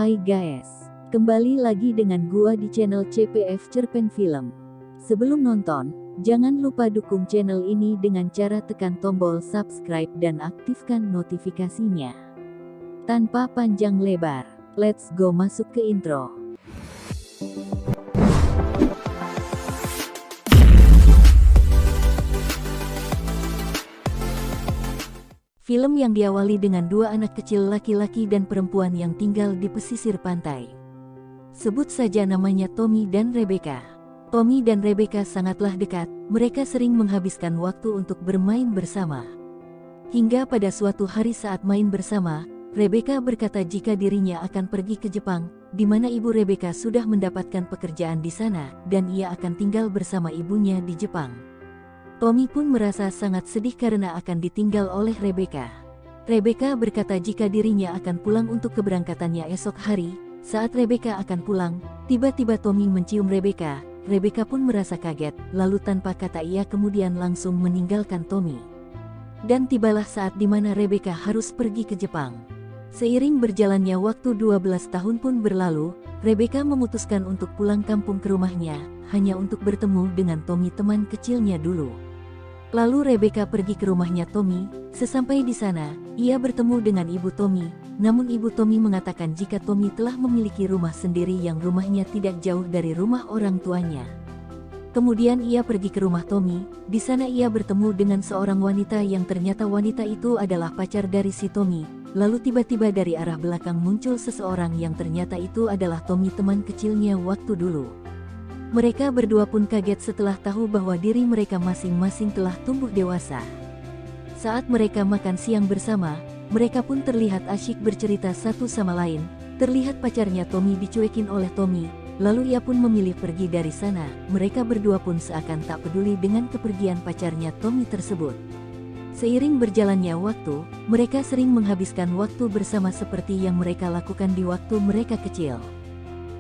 Hai guys, kembali lagi dengan gua di channel CPF Cerpen Film. Sebelum nonton, jangan lupa dukung channel ini dengan cara tekan tombol subscribe dan aktifkan notifikasinya. Tanpa panjang lebar, let's go masuk ke intro. Film yang diawali dengan dua anak kecil laki-laki dan perempuan yang tinggal di pesisir pantai. Sebut saja namanya Tommy dan Rebecca. Tommy dan Rebecca sangatlah dekat, mereka sering menghabiskan waktu untuk bermain bersama. Hingga pada suatu hari saat main bersama, Rebecca berkata jika dirinya akan pergi ke Jepang, di mana ibu Rebecca sudah mendapatkan pekerjaan di sana, dan ia akan tinggal bersama ibunya di Jepang. Tommy pun merasa sangat sedih karena akan ditinggal oleh Rebecca. Rebecca berkata jika dirinya akan pulang untuk keberangkatannya esok hari. Saat Rebecca akan pulang, tiba-tiba Tommy mencium Rebecca. Rebecca pun merasa kaget, lalu tanpa kata ia kemudian langsung meninggalkan Tommy. Dan tibalah saat di mana Rebecca harus pergi ke Jepang. Seiring berjalannya waktu 12 tahun pun berlalu, Rebecca memutuskan untuk pulang kampung ke rumahnya, hanya untuk bertemu dengan Tommy teman kecilnya dulu. Lalu Rebecca pergi ke rumahnya Tommy. Sesampai di sana, ia bertemu dengan ibu Tommy. Namun ibu Tommy mengatakan jika Tommy telah memiliki rumah sendiri yang rumahnya tidak jauh dari rumah orang tuanya. Kemudian ia pergi ke rumah Tommy. Di sana ia bertemu dengan seorang wanita yang ternyata wanita itu adalah pacar dari si Tommy. Lalu tiba-tiba dari arah belakang muncul seseorang yang ternyata itu adalah Tommy teman kecilnya waktu dulu. Mereka berdua pun kaget setelah tahu bahwa diri mereka masing-masing telah tumbuh dewasa. Saat mereka makan siang bersama, mereka pun terlihat asyik bercerita satu sama lain. Terlihat pacarnya Tommy dicuekin oleh Tommy, lalu ia pun memilih pergi dari sana. Mereka berdua pun seakan tak peduli dengan kepergian pacarnya Tommy tersebut. Seiring berjalannya waktu, mereka sering menghabiskan waktu bersama seperti yang mereka lakukan di waktu mereka kecil.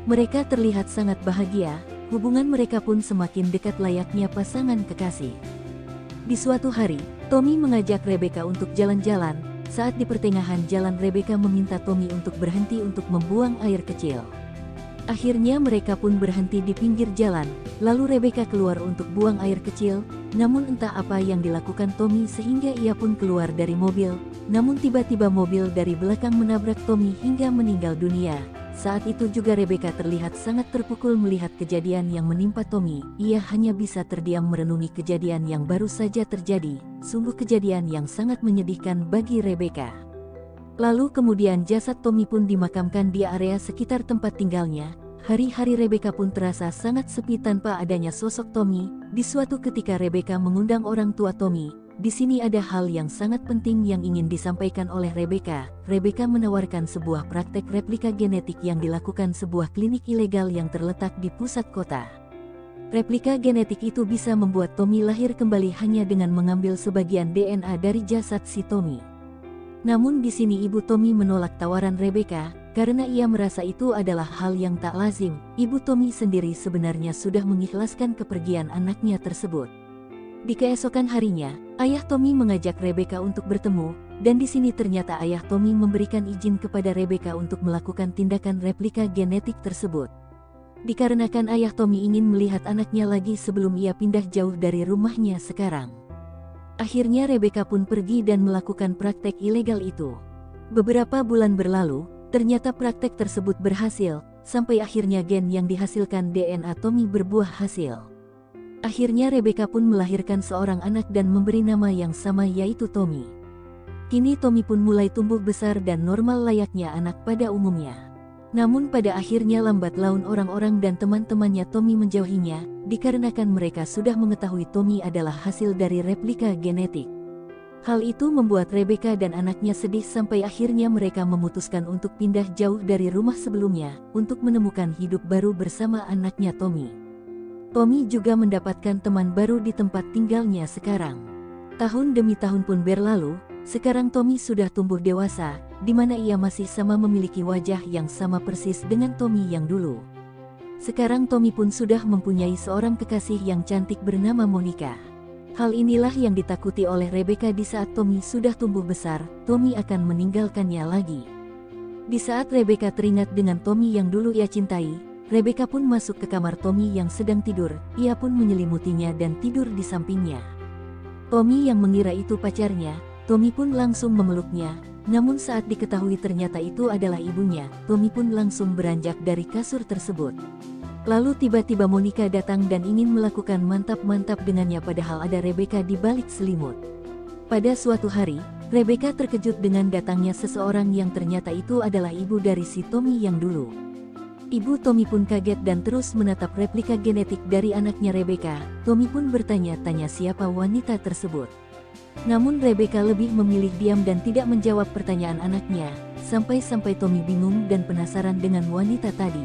Mereka terlihat sangat bahagia. Hubungan mereka pun semakin dekat layaknya pasangan kekasih. Di suatu hari, Tommy mengajak Rebecca untuk jalan-jalan. Saat di pertengahan jalan Rebecca meminta Tommy untuk berhenti untuk membuang air kecil. Akhirnya mereka pun berhenti di pinggir jalan, lalu Rebecca keluar untuk buang air kecil. Namun entah apa yang dilakukan Tommy sehingga ia pun keluar dari mobil. Namun tiba-tiba mobil dari belakang menabrak Tommy hingga meninggal dunia. Saat itu juga Rebecca terlihat sangat terpukul melihat kejadian yang menimpa Tommy. Ia hanya bisa terdiam merenungi kejadian yang baru saja terjadi. Sungguh kejadian yang sangat menyedihkan bagi Rebecca. Lalu kemudian jasad Tommy pun dimakamkan di area sekitar tempat tinggalnya. Hari-hari Rebecca pun terasa sangat sepi tanpa adanya sosok Tommy. Di suatu ketika Rebecca mengundang orang tua Tommy. Di sini ada hal yang sangat penting yang ingin disampaikan oleh Rebecca. Rebecca menawarkan sebuah praktek replika genetik yang dilakukan sebuah klinik ilegal yang terletak di pusat kota. Replika genetik itu bisa membuat Tommy lahir kembali hanya dengan mengambil sebagian DNA dari jasad si Tommy. Namun di sini ibu Tommy menolak tawaran Rebecca karena ia merasa itu adalah hal yang tak lazim. Ibu Tommy sendiri sebenarnya sudah mengikhlaskan kepergian anaknya tersebut. Di keesokan harinya, ayah Tommy mengajak Rebecca untuk bertemu, dan di sini ternyata ayah Tommy memberikan izin kepada Rebecca untuk melakukan tindakan replika genetik tersebut. Dikarenakan ayah Tommy ingin melihat anaknya lagi sebelum ia pindah jauh dari rumahnya sekarang. Akhirnya Rebecca pun pergi dan melakukan praktek ilegal itu. Beberapa bulan berlalu, ternyata praktek tersebut berhasil, sampai akhirnya gen yang dihasilkan DNA Tommy berbuah hasil. Akhirnya Rebecca pun melahirkan seorang anak dan memberi nama yang sama yaitu Tommy. Kini Tommy pun mulai tumbuh besar dan normal layaknya anak pada umumnya. Namun pada akhirnya lambat laun orang-orang dan teman-temannya Tommy menjauhinya, dikarenakan mereka sudah mengetahui Tommy adalah hasil dari replika genetik. Hal itu membuat Rebecca dan anaknya sedih sampai akhirnya mereka memutuskan untuk pindah jauh dari rumah sebelumnya, untuk menemukan hidup baru bersama anaknya Tommy. Tommy juga mendapatkan teman baru di tempat tinggalnya sekarang. Tahun demi tahun pun berlalu, sekarang Tommy sudah tumbuh dewasa, di mana ia masih sama memiliki wajah yang sama persis dengan Tommy yang dulu. Sekarang Tommy pun sudah mempunyai seorang kekasih yang cantik bernama Monica. Hal inilah yang ditakuti oleh Rebecca di saat Tommy sudah tumbuh besar, Tommy akan meninggalkannya lagi. Di saat Rebecca teringat dengan Tommy yang dulu ia cintai, Rebecca pun masuk ke kamar Tommy yang sedang tidur. Ia pun menyelimutinya dan tidur di sampingnya. Tommy yang mengira itu pacarnya, Tommy pun langsung memeluknya. Namun saat diketahui ternyata itu adalah ibunya, Tommy pun langsung beranjak dari kasur tersebut. Lalu tiba-tiba Monica datang dan ingin melakukan mantap-mantap dengannya, padahal ada Rebecca di balik selimut. Pada suatu hari, Rebecca terkejut dengan datangnya seseorang yang ternyata itu adalah ibu dari si Tommy yang dulu. Ibu Tommy pun kaget dan terus menatap replika genetik dari anaknya Rebecca. Tommy pun bertanya-tanya siapa wanita tersebut. Namun Rebecca lebih memilih diam dan tidak menjawab pertanyaan anaknya, sampai-sampai Tommy bingung dan penasaran dengan wanita tadi.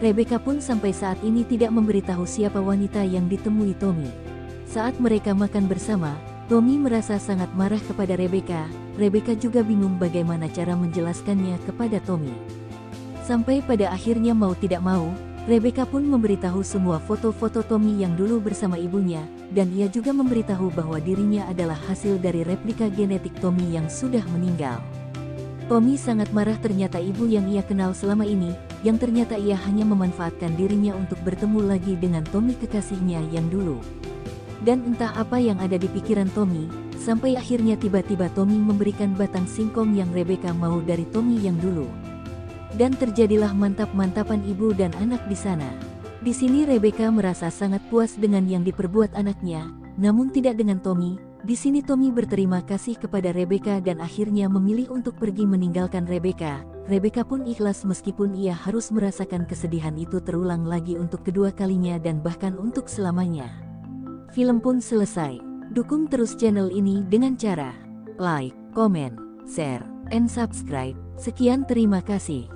Rebecca pun sampai saat ini tidak memberitahu siapa wanita yang ditemui Tommy. Saat mereka makan bersama, Tommy merasa sangat marah kepada Rebecca. Rebecca juga bingung bagaimana cara menjelaskannya kepada Tommy. Sampai pada akhirnya mau tidak mau, Rebecca pun memberitahu semua foto-foto Tommy yang dulu bersama ibunya, dan ia juga memberitahu bahwa dirinya adalah hasil dari replika genetik Tommy yang sudah meninggal. Tommy sangat marah, ternyata ibu yang ia kenal selama ini, yang ternyata ia hanya memanfaatkan dirinya untuk bertemu lagi dengan Tommy kekasihnya yang dulu. Dan entah apa yang ada di pikiran Tommy, sampai akhirnya tiba-tiba Tommy memberikan batang singkong yang Rebecca mau dari Tommy yang dulu. Dan terjadilah mantap-mantapan ibu dan anak di sana. Di sini Rebecca merasa sangat puas dengan yang diperbuat anaknya, namun tidak dengan Tommy. Di sini Tommy berterima kasih kepada Rebecca dan akhirnya memilih untuk pergi meninggalkan Rebecca. Rebecca pun ikhlas meskipun ia harus merasakan kesedihan itu terulang lagi untuk kedua kalinya dan bahkan untuk selamanya. Film pun selesai. Dukung terus channel ini dengan cara like, comment, share, and subscribe. Sekian, terima kasih.